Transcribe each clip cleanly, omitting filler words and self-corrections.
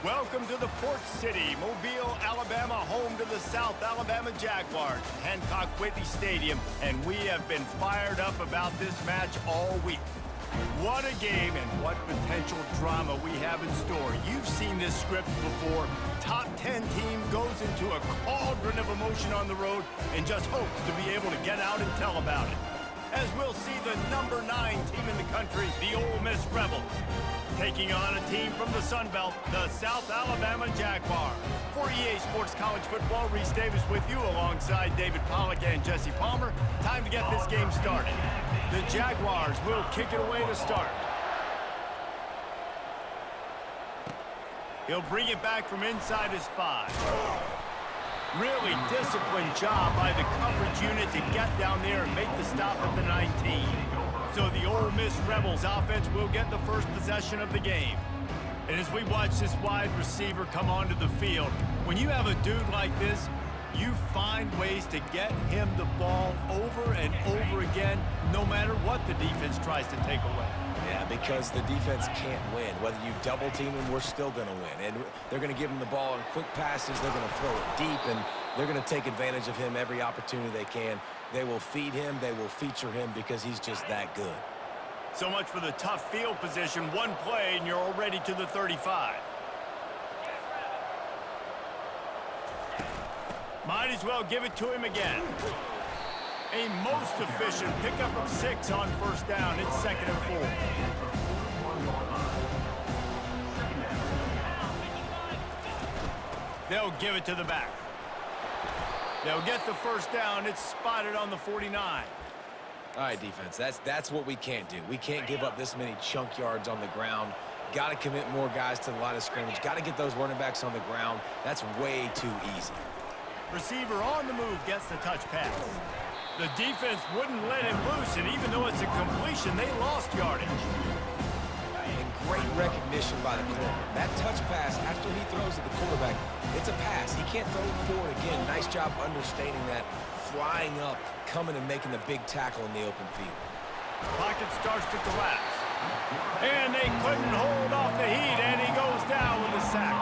Welcome to the Port City, Mobile, Alabama, home to the South Alabama Jaguars, Hancock Whitney Stadium, and we have been fired up about this match all week. What a game and what potential drama we have in store. You've seen this script before. Top 10 team goes into a cauldron of emotion on the road and just hopes to be able to get out and tell about it. As we'll see the number 9 team in the country, the Ole Miss Rebels, taking on a team from the Sun Belt, the South Alabama Jaguars. For EA Sports College Football, Reese Davis with you alongside David Pollack and Jesse Palmer. Time to get this game started. The Jaguars will kick it away to start. He'll bring it back from inside his 5. Really disciplined job by the coverage unit to get down there and make the stop at the 19. So the Ole Miss Rebels offense will get the first possession of the game. And as we watch this wide receiver come onto the field, when you have a dude like this, you find ways to get him the ball over and over again, no matter what the defense tries to take away. Yeah, because the defense can't win. Whether you double team him, we're still going to win. And they're going to give him the ball in quick passes. They're going to throw it deep, and they're going to take advantage of him every opportunity they can. They will feed him. They will feature him because he's just that good. So much for the tough field position. One play, and you're already to the 35. Might as well give it to him again. A most efficient pickup of 6 on first down. It's 2nd and 4. They'll give it to the back. They'll get the first down. It's spotted on the 49. All right, defense, that's what we can't do. We can't give up this many chunk yards on the ground. Got to commit more guys to the line of scrimmage. Got to get those running backs on the ground. That's way too easy. Receiver on the move gets the touch pass. The defense wouldn't let him loose, and even though it's a completion, they lost yardage. And great recognition by the corner. That touch pass, after he throws at the quarterback, it's a pass. He can't throw it forward again. Nice job understanding that, flying up, coming and making the big tackle in the open field. Pocket starts to collapse. And they couldn't hold off the heat, and he goes down with a sack.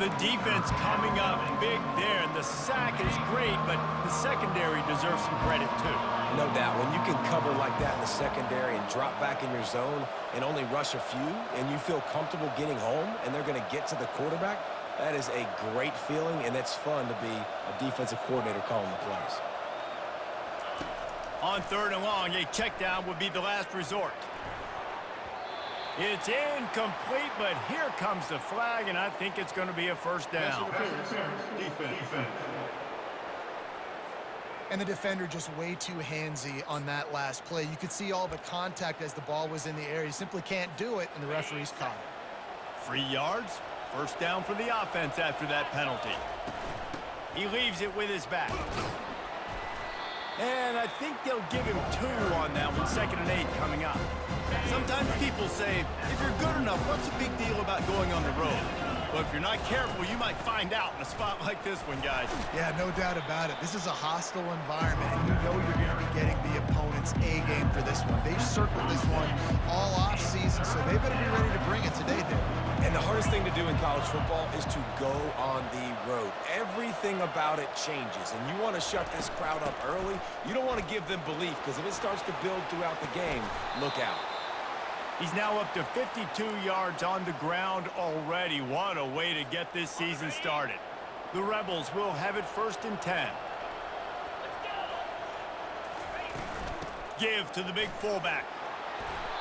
The defense coming up big there, and the sack is great, but the secondary deserves some credit too. No doubt. When you can cover like that in the secondary and drop back in your zone and only rush a few, and you feel comfortable getting home, and they're going to get to the quarterback, that is a great feeling, and it's fun to be a defensive coordinator calling the plays. On 3rd and long, a check down would be the last resort. It's incomplete, but here comes the flag, and I think it's going to be a first down. Defense. And the defender just way too handsy on that last play. You could see all the contact as the ball was in the air. He simply can't do it, and the referee's caught it. 3 yards, first down for the offense after that penalty. He leaves it with his back. And I think they'll give him 2 on that one, 2nd and 8 coming up. Sometimes people say, if you're good enough, what's the big deal about going on the road? Well, if you're not careful, you might find out in a spot like this one, guys. Yeah, no doubt about it. This is a hostile environment, and you know you're going to be getting the opponent's A game for this one. They've circled this one all offseason, so they better be ready to bring it today, Dave. And the hardest thing to do in college football is to go on the road. Everything about it changes, and you want to shut this crowd up early. You don't want to give them belief, because if it starts to build throughout the game, look out. He's now up to 52 yards on the ground already. What a way to get this season started. The Rebels will have it 1st and 10. Give to the big fullback.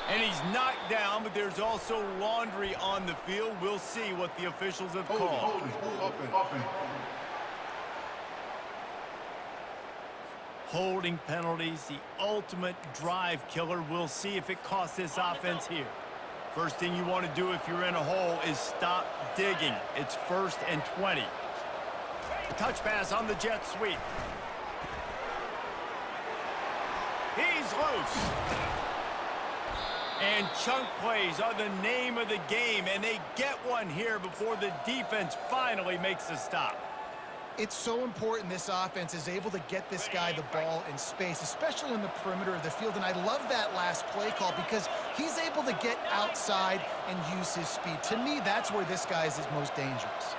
And he's knocked down, but there's also laundry on the field. We'll see what the officials have called. Holding penalties, the ultimate drive killer. We'll see if it costs this offense here. First thing you want to do if you're in a hole is stop digging. It's 1st and 20. Touch pass on the jet sweep. He's loose. And chunk plays are the name of the game, and they get one here before the defense finally makes a stop. It's so important this offense is able to get this guy the ball in space, especially on the perimeter of the field. And I love that last play call because he's able to get outside and use his speed. To me, that's where this guy is his most dangerous.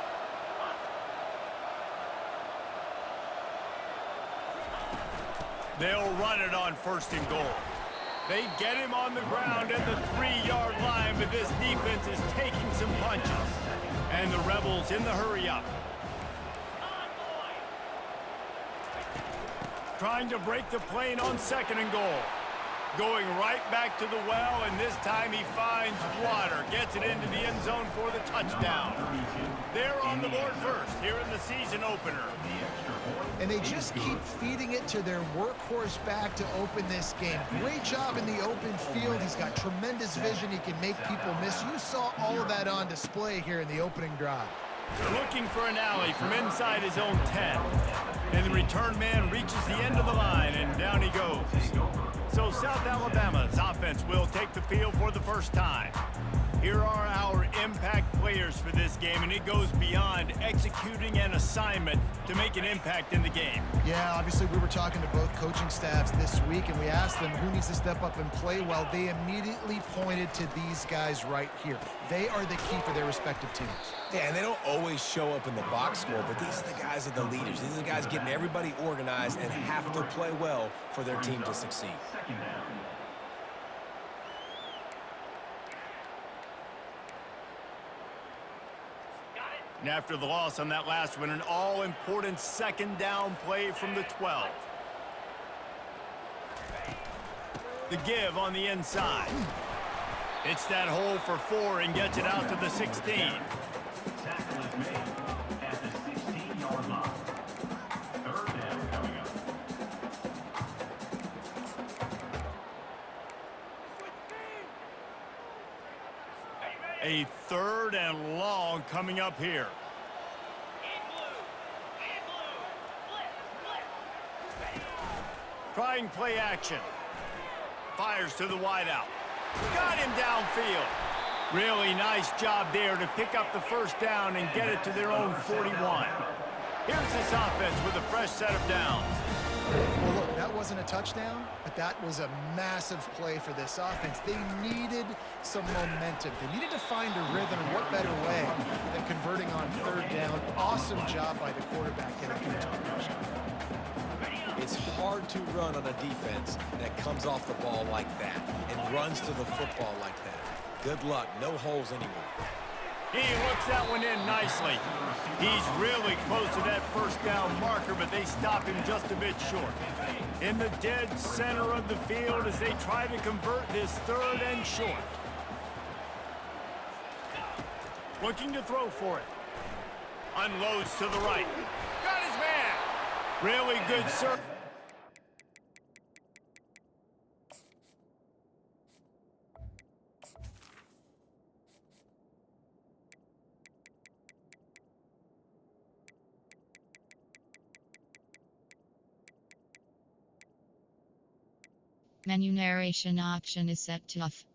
They'll run it on 1st and goal. They get him on the ground at the 3-yard line, but this defense is taking some punches. And the Rebels in the hurry-up. Trying to break the plane on 2nd and goal. Going right back to the well, and this time he finds water. Gets it into the end zone for the touchdown. They're on the board first here in the season opener. And they just keep feeding it to their workhorse back to open this game. Great job in the open field. He's got tremendous vision. He can make people miss. You saw all of that on display here in the opening drive. Looking for an alley from inside his own 10. And the return man reaches the end of the line, and down he goes. So South Alabama's offense will take the field for the first time. Here are our impact players for this game, and it goes beyond executing an assignment to make an impact in the game. Yeah, obviously we were talking to both coaching staffs this week, and we asked them who needs to step up and play well. They immediately pointed to these guys right here. They are the key for their respective teams. Yeah, and they don't always show up in the box score, but these are the guys that are the leaders. These are the guys getting everybody organized and have to play well for their team to succeed. And after the loss on that last one, an all-important 2nd down play from the 12. The give on the inside. It's that hole for 4 and gets it out to the 16. Tackle is made at the 16-yard line. 3rd down coming up. A 3rd and long coming up here. Trying play action. Fires to the wideout. Got him downfield. Really nice job there to pick up the 1st down and get it to their own 41. Here's this offense with a fresh set of downs. Well, look, that wasn't a touchdown, but that was a massive play for this offense. They needed some momentum. They needed to find a rhythm, and what better way than converting on 3rd down. Awesome job by the quarterback getting to his progression. It's hard to run on a defense that comes off the ball like that and runs to the football like that. Good luck. No holes anywhere. He hooks that one in nicely. He's really close to that 1st down marker, but they stop him just a bit short. In the dead center of the field as they try to convert this 3rd and short. Looking to throw for it. Unloads to the right. Got his man. Really good serve. Menu narration option is set to off.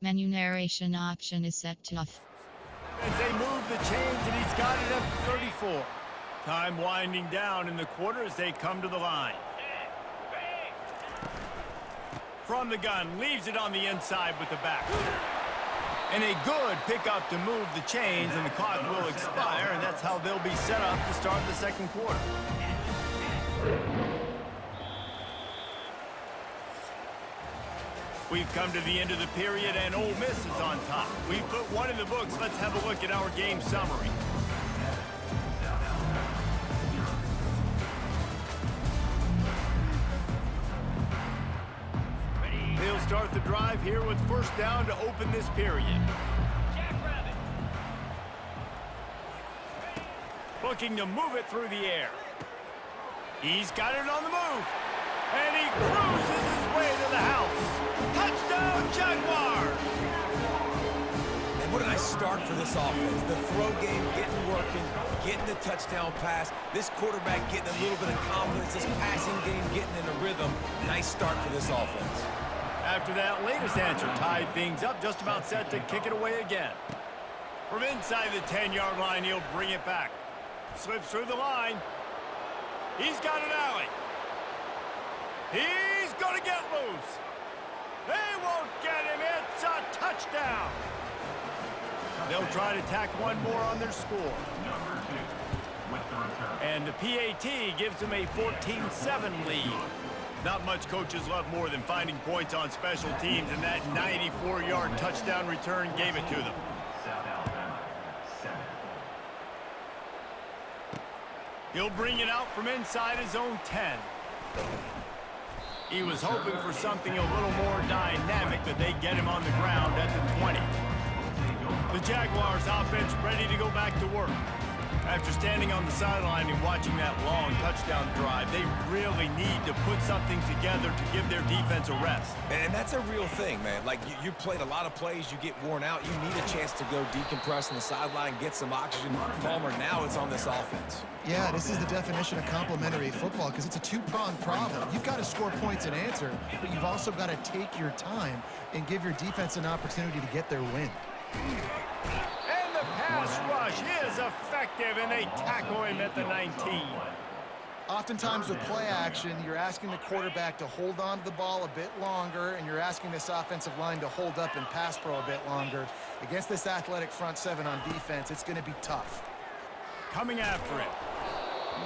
Menu narration option is set to off. As they move the chains, and he's got it at 34. Time winding down in the quarter as they come to the line. From the gun, leaves it on the inside with the back. And a good pickup to move the chains, and the clock will expire, and that's how they'll be set up to start the 2nd quarter. We've come to the end of the period, and Ole Miss is on top. We've put one in the books. Let's have a look at our game summary. They'll start the drive here with 1st down to open this period. Looking to move it through the air. He's got it on the move. And he cruises his way to the house. Touchdown, Jaguars! And what a nice start for this offense. The throw game getting working, getting the touchdown pass. This quarterback getting a little bit of confidence. This passing game getting in a rhythm. Nice start for this offense. After that latest answer tied things up, just about set to kick it away again. From inside the 10-yard line, he'll bring it back. Slips through the line. He's got an alley. He's going to get loose. They won't get him. It's a touchdown. They'll try to tack one more on their score. Number 2 with the return. And the PAT gives them a 14-7 lead. Not much coaches love more than finding points on special teams, and that 94-yard touchdown return gave it to them. South Alabama, 7. He'll bring it out from inside his own 10. He was hoping for something a little more dynamic, but they get him on the ground at the 20. The Jaguars offense ready to go back to work. After standing on the sideline and watching that long touchdown drive, they really need to put something together to give their defense a rest. And that's a real thing, man. Like, you played a lot of plays, you get worn out. You need a chance to go decompress on the sideline, get some oxygen. Palmer, now it's on this offense. Yeah, this is the definition of complementary football because it's a two-pronged problem. You've got to score points and answer, but you've also got to take your time and give your defense an opportunity to get their win. And the pass rush is effective, and they tackle him at the 19. Oftentimes with play action, you're asking the quarterback to hold on to the ball a bit longer, and you're asking this offensive line to hold up and pass pro a bit longer. Against this athletic front seven on defense, it's going to be tough. Coming after it.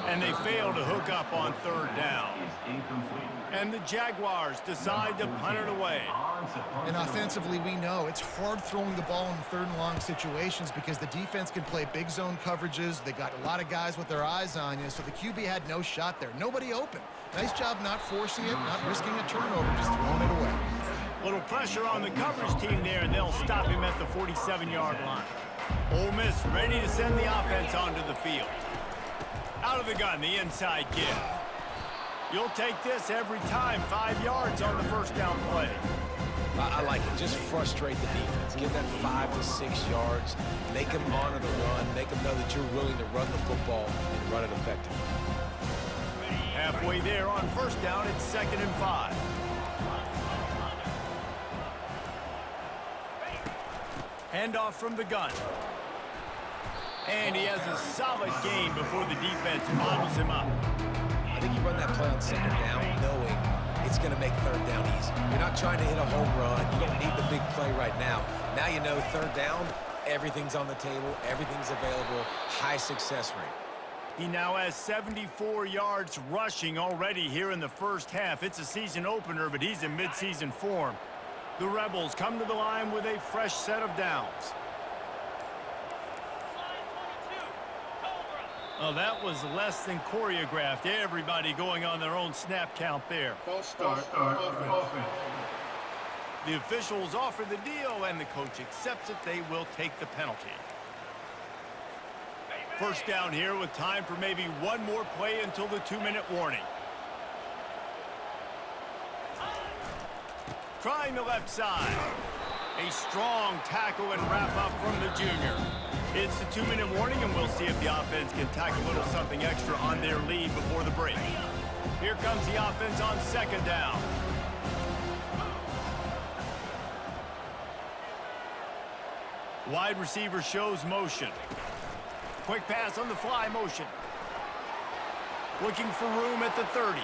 And they fail to hook up on third down. Incomplete. And the Jaguars decide to punt it away. And offensively, we know it's hard throwing the ball in third and long situations because the defense can play big zone coverages. They got a lot of guys with their eyes on you, so the QB had no shot there. Nobody open. Nice job not forcing it, not risking a turnover, just throwing it away. Little pressure on the coverage team there, and they'll stop him at the 47-yard line. Ole Miss ready to send the offense onto the field. Out of the gun, the inside give. You'll take this every time. 5 yards on the first down play. I like it. Just frustrate the defense. Give them 5 to 6 yards. Make them honor the run. Make them know that you're willing to run the football and run it effectively. Halfway there on first down, it's 2nd and 5. Handoff from the gun. And he has a solid game before the defense bottles him up. I think you run that play on second down knowing it's going to make third down easy. You're not trying to hit a home run. You don't need the big play right now. Now you know third down, everything's on the table, everything's available, high success rate. He now has 74 yards rushing already here in the first half. It's a season opener, but he's in midseason form. The Rebels come to the line with a fresh set of downs. Oh, that was less than choreographed. Everybody going on their own snap count there. False start. Offense. The officials offer the deal, and the coach accepts it. They will take the penalty. First down here with time for maybe one more play until the 2-minute warning. Trying the left side. A strong tackle and wrap up from the junior. It's the 2-minute warning, and we'll see if the offense can tack a little something extra on their lead before the break. Here comes the offense on second down. Wide receiver shows motion. Quick pass on the fly motion. Looking for room at the 30.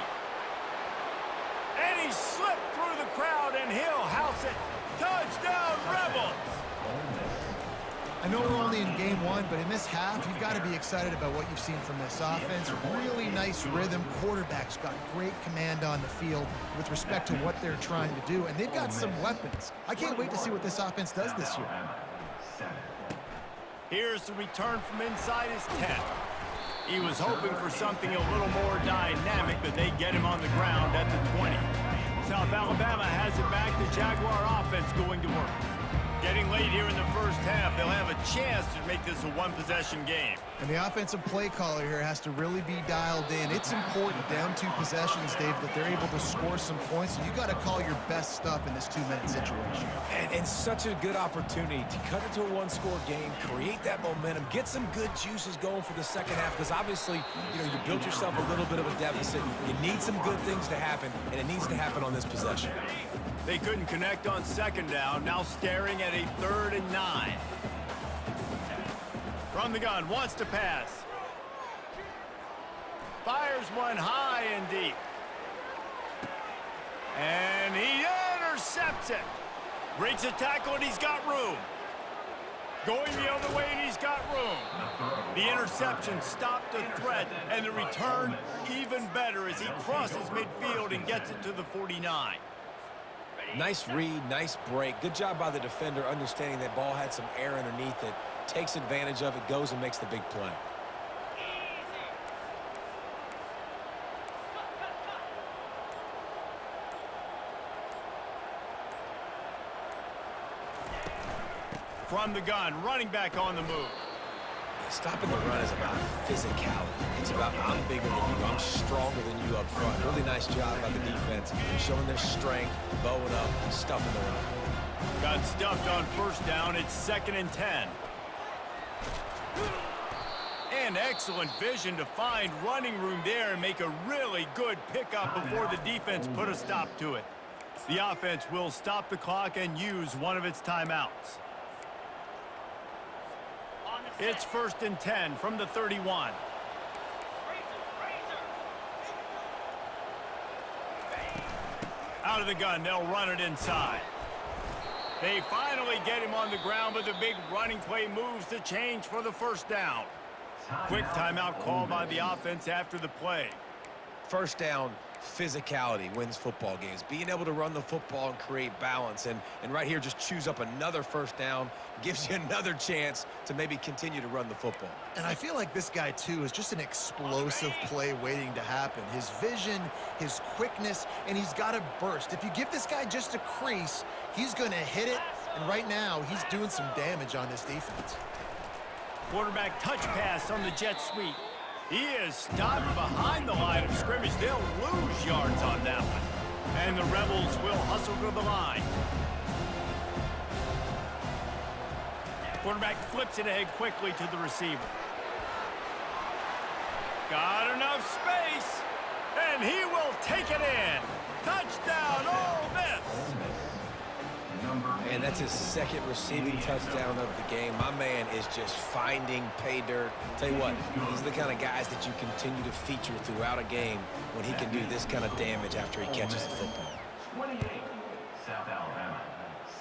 And he slipped through the crowd, and he'll house it. Touchdown, Rebels! I know we're only in game one, but in this half, you've got to be excited about what you've seen from this offense. Really nice rhythm. Quarterback's got great command on the field with respect to what they're trying to do, and they've got some weapons. I can't wait to see what this offense does this year. Here's the return from inside his 10. He was hoping for something a little more dynamic, but they get him on the ground at the 20. South Alabama has it back. The Jaguar offense going to work. Getting late here in the first half, they'll have a chance to make this a one-possession game. And the offensive play caller here has to really be dialed in. It's important, down 2 possessions, Dave, that they're able to score some points. And you got to call your best stuff in this 2-minute situation. And such a good opportunity to cut it to a 1-score game, create that momentum, get some good juices going for the second half, because obviously, you know, you built yourself a little bit of a deficit. You need some good things to happen, and it needs to happen on this possession. They couldn't connect on second down, now staring at a 3rd and 9. From the gun, wants to pass. Fires one high and deep. And he intercepts it. Breaks a tackle and he's got room. Going the other way and he's got room. The interception stopped the threat, and the return even better as he crosses midfield and gets it to the 49. Nice read, nice break. Good job by the defender understanding that ball had some air underneath it. Takes advantage of it, goes and makes the big play. From the gun, running back on the move. Stopping the run is about physicality. It's about I'm bigger than you, I'm stronger than you up front. Really nice job by the defense, showing their strength, bowing up, stuffing the run. Got stuffed on first down. It's 2nd and 10. And excellent vision to find running room there and make a really good pickup before the defense put a stop to it. The offense will stop the clock and use one of its timeouts. It's 1st and 10 from the 31. Out of the gun, they'll run it inside. They finally get him on the ground, but the big running play moves the change for the first down. Quick timeout call by the offense after the play. First down, physicality wins football games. Being able to run the football and create balance. And right here, just choose up another first down, gives you another chance to maybe continue to run the football. And I feel like this guy, too, is just an explosive play waiting to happen. His vision, his quickness, and he's got a burst. If you give this guy just a crease, he's going to hit it. And right now, he's doing some damage on this defense. Quarterback touch pass on the jet sweep. He is stopped behind the line of scrimmage. They'll lose yards on that one. And the Rebels will hustle to the line. Quarterback flips it ahead quickly to the receiver. Got enough space. And he will take it in. Touchdown, Ole Miss. And that's his 2nd receiving touchdown of the game. My man is just finding pay dirt. Tell you what, these are the kind of guys that you continue to feature throughout a game when he can do this kind of damage after he catches the football. 28, South Alabama,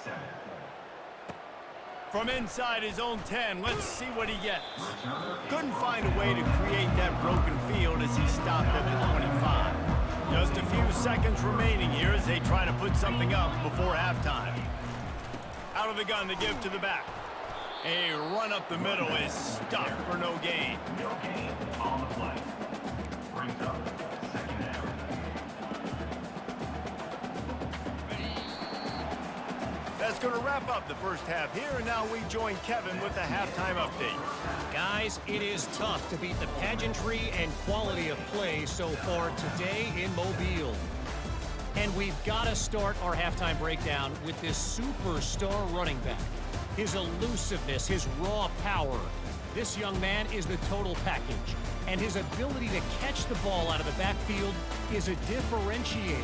7. From inside his own 10, let's see what he gets. Couldn't find a way to create that broken field as he stopped at the 25. Just a few seconds remaining here as they try to put something up before halftime. Out of the gun to give to the back. A run up the middle is stopped for no gain. No gain on the play. Brings up 2nd down. That's going to wrap up the first half here, and now we join Kevin with the halftime update. Guys, it is tough to beat the pageantry and quality of play so far today in Mobile. And we've got to start our halftime breakdown with this superstar running back. His elusiveness, his raw power. This young man is the total package. And his ability to catch the ball out of the backfield is a differentiator.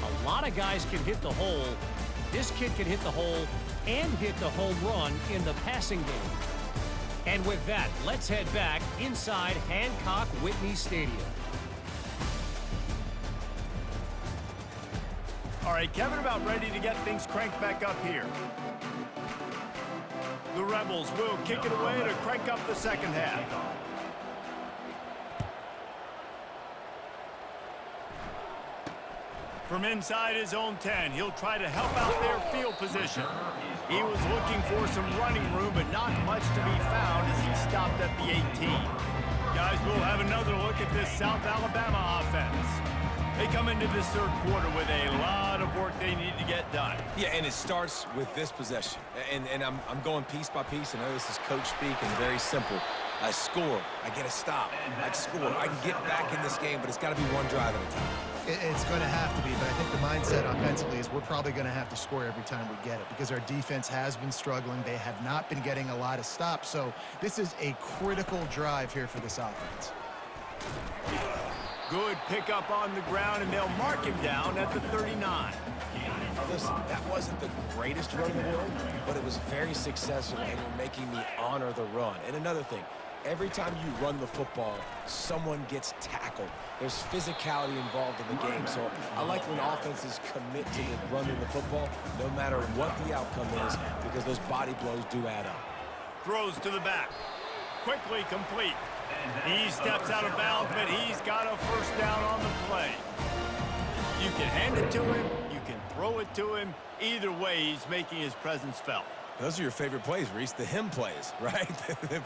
A lot of guys can hit the hole. This kid can hit the hole and hit the home run in the passing game. And with that, let's head back inside Hancock Whitney Stadium. All right, Kevin, about ready to get things cranked back up here. The Rebels will kick it away to crank up the second half. From inside his own 10, he'll try to help out their field position. He was looking for some running room, but not much to be found as he stopped at the 18. Guys, we'll have another look at this South Alabama offense. They come into this third quarter with a lot of work they need to get done. Yeah, and it starts with this possession. And I'm going piece by piece. I know this is coach speak and very simple. I score. I get a stop. I score. I can get back in this game, but it's got to be one drive at a time. It's going to have to be, but I think the mindset offensively is we're probably going to have to score every time we get it because our defense has been struggling. They have not been getting a lot of stops, so this is a critical drive here for this offense. Good pickup on the ground, and they'll mark him down at the 39. Listen, that wasn't the greatest run in the world, but it was very successful, and you're making me honor the run. And another thing, every time you run the football, someone gets tackled. There's physicality involved in the game, so I like when offenses commit to running the football, no matter what the outcome is, because those body blows do add up. Throws to the back. Quickly complete. He steps out of bounds, but he's got a first down on the play. You can hand it to him. You can throw it to him. Either way, he's making his presence felt. Those are your favorite plays, Reese, the him plays, right?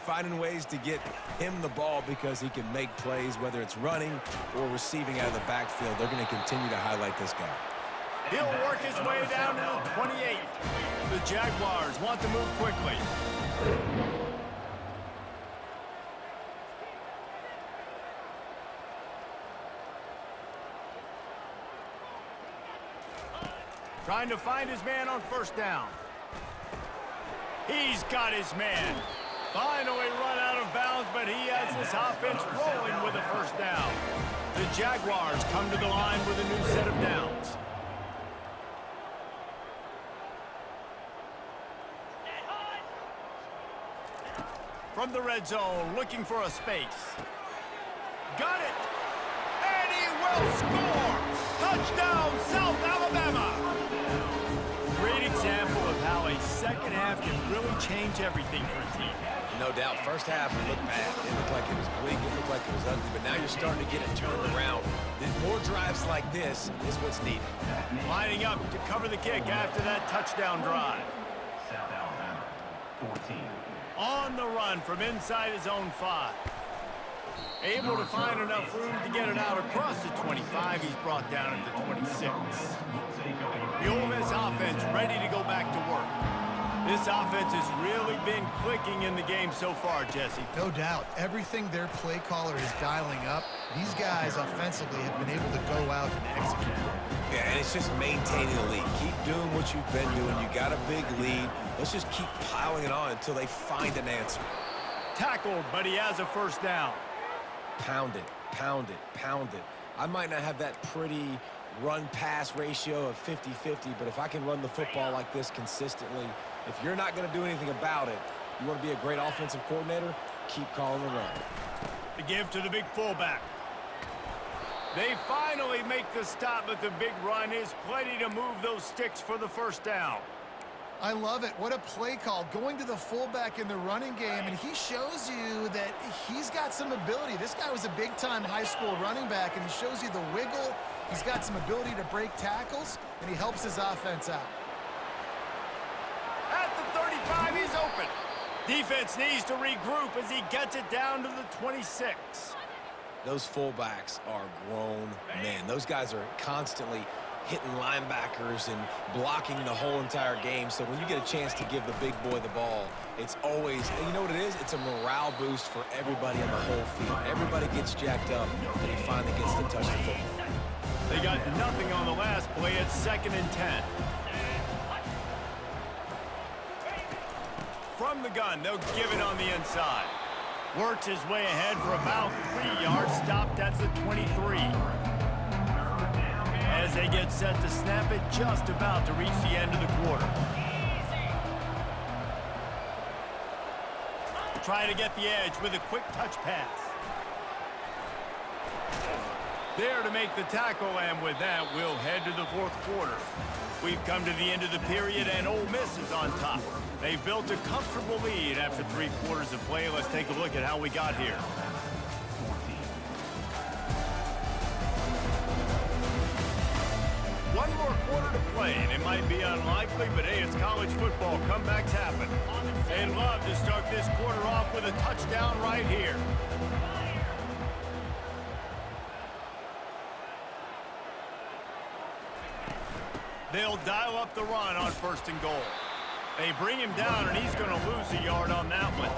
Finding ways to get him the ball because he can make plays, whether it's running or receiving out of the backfield. They're going to continue to highlight this guy. He'll work his way down to the 28. The Jaguars want to move quickly. Trying to find his man on first down. He's got his man. Finally run out of bounds, but he has this offense rolling with a first down. The Jaguars come to the line with a new set of downs. From the red zone, looking for a space. Got it! And he will score! Touchdown, South Alabama! Great example of how a second half can really change everything for a team. No doubt. First half, it looked bad. It looked like it was bleak. It looked like it was ugly. But now you're starting to get it turned around. Then more drives like this is what's needed. Lining up to cover the kick after that touchdown drive. South Alabama, 14. On the run from inside his own 5. Able to find enough room to get it out across the 25. He's brought down at the 26. The Ole Miss offense ready to go back to work. This offense has really been clicking in the game so far, Jesse. No doubt. Everything their play caller is dialing up, these guys offensively have been able to go out and execute. Yeah, and it's just maintaining the lead. Keep doing what you've been doing. You got a big lead. Let's just keep piling it on until they find an answer. Tackled, but he has a first down. Pound it, pound it, pound it. I might not have that pretty run-pass ratio of 50-50, but if I can run the football like this consistently, if you're not going to do anything about it, you want to be a great offensive coordinator, keep calling the run. To give to the big fullback. They finally make the stop, but the big run is plenty to move those sticks for the first down. I love it. What a play call. Going to the fullback in the running game, and he shows you that he's got some ability. This guy was a big-time high school running back, and he shows you the wiggle. He's got some ability to break tackles, and he helps his offense out. At the 35, he's open. Defense needs to regroup as he gets it down to the 26. Those fullbacks are grown men. Those guys are constantly hitting linebackers and blocking the whole entire game. So when you get a chance to give the big boy the ball, it's always, and you know what it is? It's a morale boost for everybody on the whole field. Everybody gets jacked up, and he finally gets to touch the football. They got nothing on the last play. It's 2nd and 10. From the gun, they'll give it on the inside. Works his way ahead for about 3 yards, stopped at the 23. As they get set to snap it, just about to reach the end of the quarter. Try to get the edge with a quick touch pass. There to make the tackle, and with that, we'll head to the 4th quarter. We've come to the end of the period, and Ole Miss is on top. They've built a comfortable lead after 3 quarters of play. Let's take a look at how we got here. One more quarter to play, and it might be unlikely, but hey, it's college football. Comebacks happen. They'd love to start this quarter off with a touchdown right here. They'll dial up the run on 1st and goal. They bring him down, and he's going to lose a yard on that one.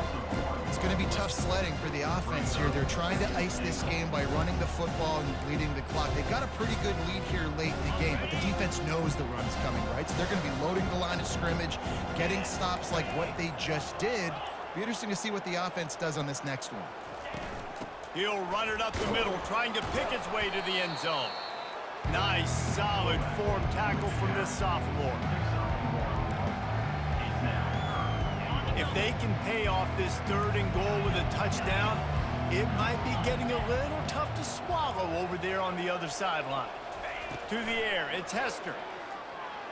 It's going to be tough sledding for the offense here. They're trying to ice this game by running the football and leading the clock. They've got a pretty good lead here late in the game, but the defense knows the run's coming, right? So they're going to be loading the line of scrimmage, getting stops like what they just did. Be interesting to see what the offense does on this next one. He'll run it up the middle, trying to pick its way to the end zone. Nice, solid form tackle from this sophomore. If they can pay off this 3rd and goal with a touchdown, it might be getting a little tough to swallow over there on the other sideline. To the air, it's Hester.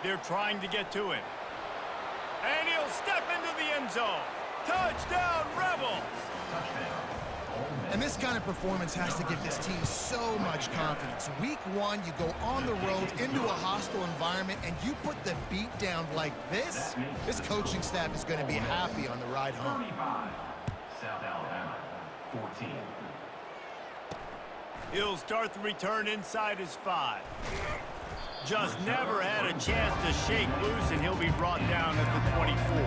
They're trying to get to him. And he'll step into the end zone. Touchdown, Rebels! And this kind of performance has to give this team so much confidence. Week 1, you go on the road into a hostile environment, and you put the beat down like this. This coaching staff is going to be happy on the ride home. 35, South Alabama, 14. He'll start the return inside his 5. Just never had a chance to shake loose, and he'll be brought down at the 24.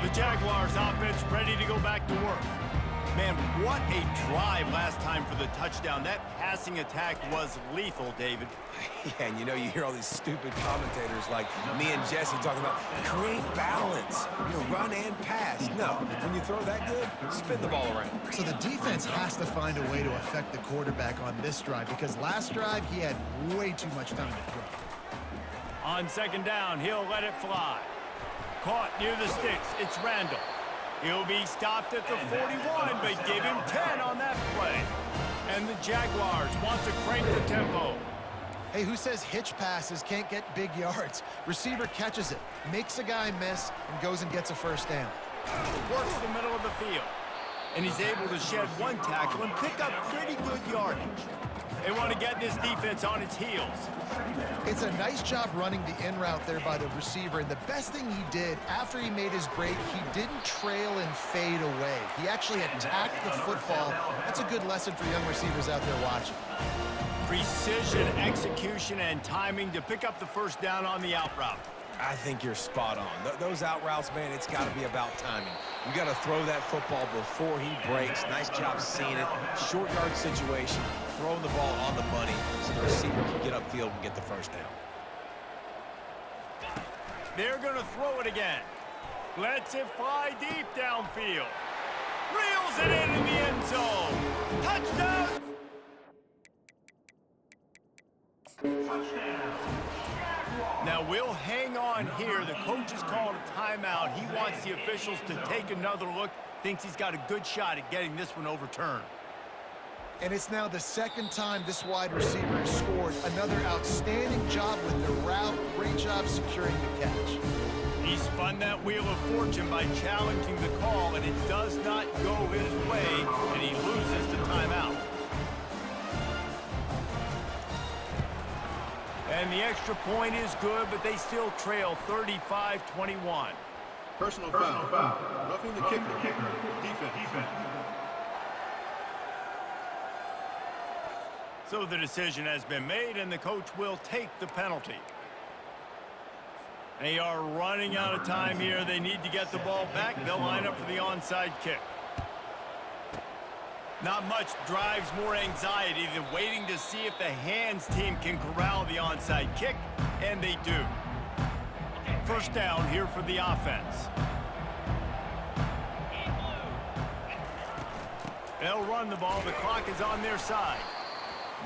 The Jaguars offense ready to go back to work. Man, what a drive last time for the touchdown. That passing attack was lethal, David. Yeah, and you hear all these stupid commentators like me and Jesse talking about create balance, run and pass. No, when you throw that good, spin the ball around. So the defense has to find a way to affect the quarterback on this drive, because last drive he had way too much time to throw. On 2nd down, he'll let it fly. Caught near the sticks, it's Randall. He'll be stopped at the 41, but give him 10 on that play. And the Jaguars want to crank the tempo. Hey, who says hitch passes can't get big yards? Receiver catches it, makes a guy miss, and goes and gets a 1st down. Works the middle of the field. And he's able to shed 1 tackle and pick up pretty good yardage. They want to get this defense on its heels. It's a nice job running the in route there by the receiver, and the best thing he did after he made his break, he didn't trail and fade away. He actually attacked the football. That's a good lesson for young receivers out there watching. Precision, execution, and timing to pick up the 1st down on the out route. I think you're spot on. Those out routes, man, it's got to be about timing. You got to throw that football before he breaks. Nice job seeing it. Short yard situation, throwing the ball on the money so the receiver can get upfield and get the 1st down. They're going to throw it again. Lets it fly deep downfield. Reels it in the end zone. Touchdown! Now we'll hang on here. The coach has called a timeout. He wants the officials to take another look. Thinks he's got a good shot at getting this one overturned. And it's now the 2nd time this wide receiver has scored. Another outstanding job with the route. Great job securing the catch. He spun that wheel of fortune by challenging the call, and it does not go his way, and he loses the timeout. And the extra point is good, but they still trail 35-21. Personal foul. Roughing the kicker. Defense. So the decision has been made, and the coach will take the penalty. They are running out of time here. They need to get the ball back. They'll line up for the onside kick. Not much drives more anxiety than waiting to see if the hands team can corral the onside kick, and they do. 1st down here for the offense. They'll run the ball. The clock is on their side.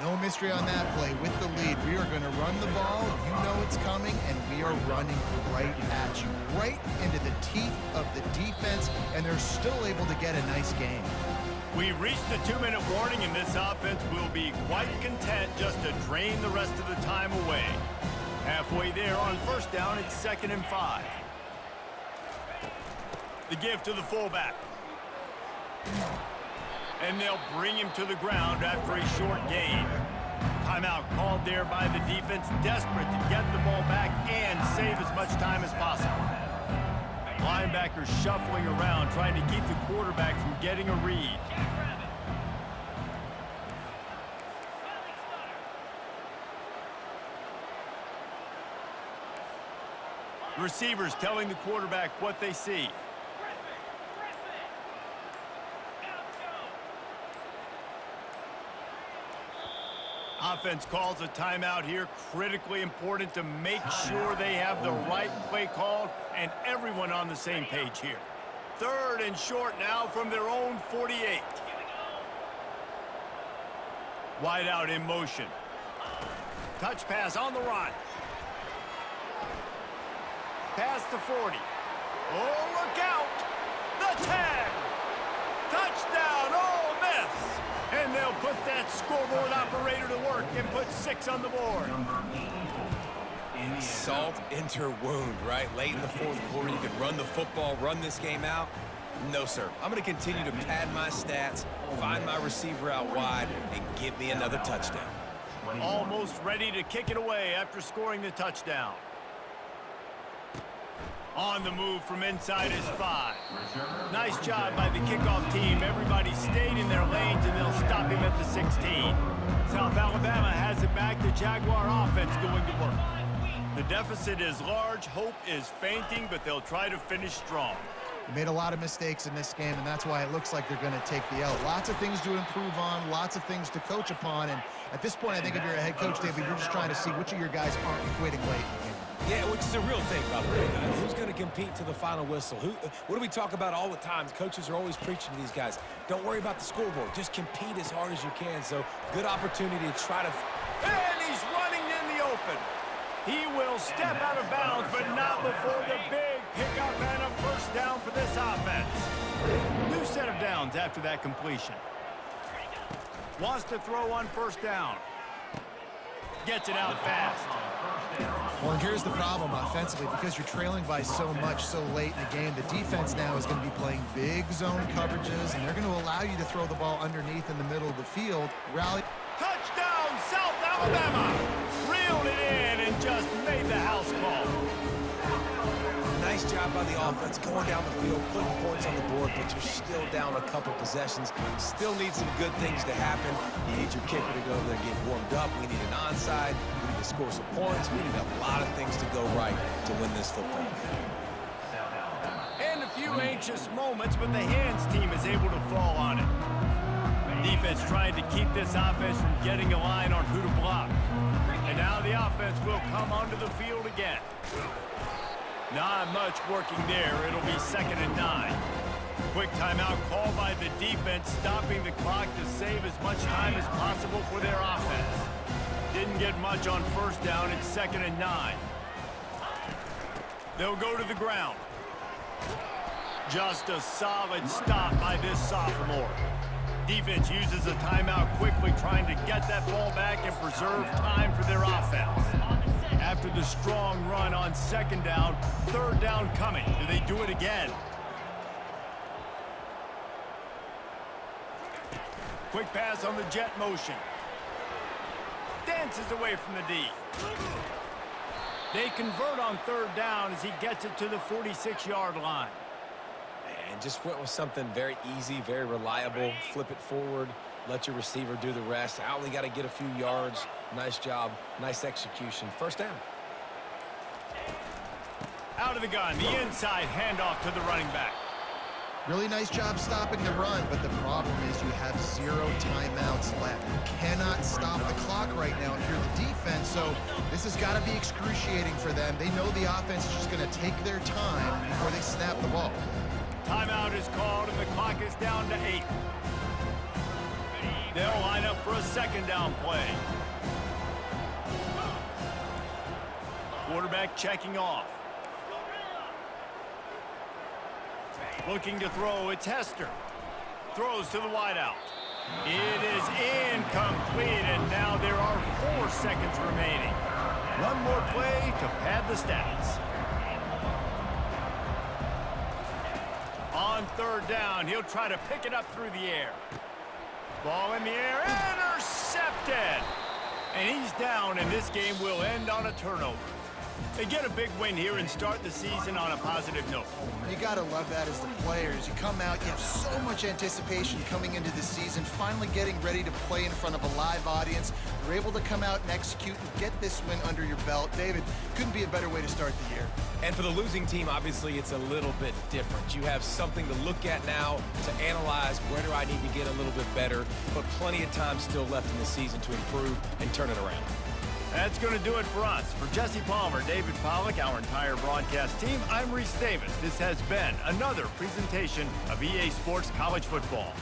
No mystery on that play. With the lead, we are going to run the ball. You know it's coming, and we are running right at you, right into the teeth of the defense, and they're still able to get a nice game. We've reached the 2-minute warning, and this offense will be quite content just to drain the rest of the time away. Halfway there on 1st down, it's 2nd and 5. The give to the fullback. And they'll bring him to the ground after a short gain. Timeout called there by the defense, desperate to get the ball back and save as much time as possible. Linebackers shuffling around, trying to keep the quarterback from getting a read. Receivers telling the quarterback what they see. Offense calls a timeout here. Critically important to make sure they have the right play called and everyone on the same page here. 3rd and short now from their own 48. Wide out in motion. Touch pass on the run. Past the 40. Oh, look out! The 10! Touchdown, Ole Miss! And they'll put that scoreboard operator to work and put 6 on the board. Salt into her wound, right? Late in the 4th quarter, you could run the football, run this game out. No, sir. I'm going to continue to pad my stats, find my receiver out wide, and get me another touchdown. Almost ready to kick it away after scoring the touchdown. On the move from inside is 5. Nice job by the kickoff team. Everybody stayed in their lanes, and they'll stop him at the 16. South Alabama has it back. The Jaguar offense going to work. The deficit is large. Hope is fainting, but they'll try to finish strong. They made a lot of mistakes in this game, and that's why it looks like they're going to take the L. Lots of things to improve on, lots of things to coach upon, and at this point, I think if you're a head coach, David, you're just trying to see which of your guys aren't quitting late in the game. Yeah, which is a real thing, by the way, guys. Who's going to compete to the final whistle? What do we talk about all the time? Coaches are always preaching to these guys. Don't worry about the scoreboard. Just compete as hard as you can. So, good opportunity to try to... And he's running in the open. He will step out of bounds, but not before the big pickup and a 1st down for this offense. New set of downs after that completion. Wants to throw on 1st down. Gets it out fast. Well, and here's the problem offensively, because you're trailing by so much so late in the game, the defense now is going to be playing big zone coverages, and they're going to allow you to throw the ball underneath in the middle of the field. Rally. Touchdown, South Alabama! Reeled it in and just made the house call. Nice job by the offense going down the field, putting points on the board, but you're still down a couple possessions. Still need some good things to happen. You need your kicker to go over there and get warmed up. We need an onside. We need to score some points. We need a lot of things to go right to win this football game. And a few anxious moments, but the hands team is able to fall on it. Defense trying to keep this offense from getting a line on who to block. And now the offense will come onto the field again. Not much working there. It'll be 2nd and 9. Quick timeout call by the defense, stopping the clock to save as much time as possible for their offense. Didn't get much on 1st down. It's 2nd and 9. They'll go to the ground. Just a solid stop by this sophomore. Defense uses a timeout quickly, trying to get that ball back and preserve time for their offense. After the strong run on 2nd down, 3rd down coming. Do they do it again? Quick pass on the jet motion. Dances away from the D. They convert on 3rd down as he gets it to the 46-yard line. And just went with something very easy, very reliable. Flip it forward, let your receiver do the rest. I only got to get a few yards. Nice job, nice execution. 1st down. Out of the gun, the inside handoff to the running back. Really nice job stopping the run, but the problem is you have 0 timeouts left. You cannot stop the clock right now if you're the defense, so this has got to be excruciating for them. They know the offense is just going to take their time before they snap the ball. Timeout is called, and the clock is down to 8. They'll line up for a 2nd down play. Quarterback checking off. Looking to throw, it's Hester. Throws to the wideout. It is incomplete, and now there are 4 seconds remaining. One more play to pad the stats. On 3rd down, he'll try to pick it up through the air. Ball in the air, intercepted! And he's down, and this game will end on a turnover. They get a big win here and start the season on a positive note. You got to love that as the players. You come out, you have so much anticipation coming into the season, finally getting ready to play in front of a live audience. You're able to come out and execute and get this win under your belt. David, couldn't be a better way to start the year. And for the losing team, obviously, it's a little bit different. You have something to look at now, to analyze where do I need to get a little bit better, but plenty of time still left in the season to improve and turn it around. That's going to do it for us. For Jesse Palmer, David Pollack, our entire broadcast team, I'm Reese Davis. This has been another presentation of EA Sports College Football.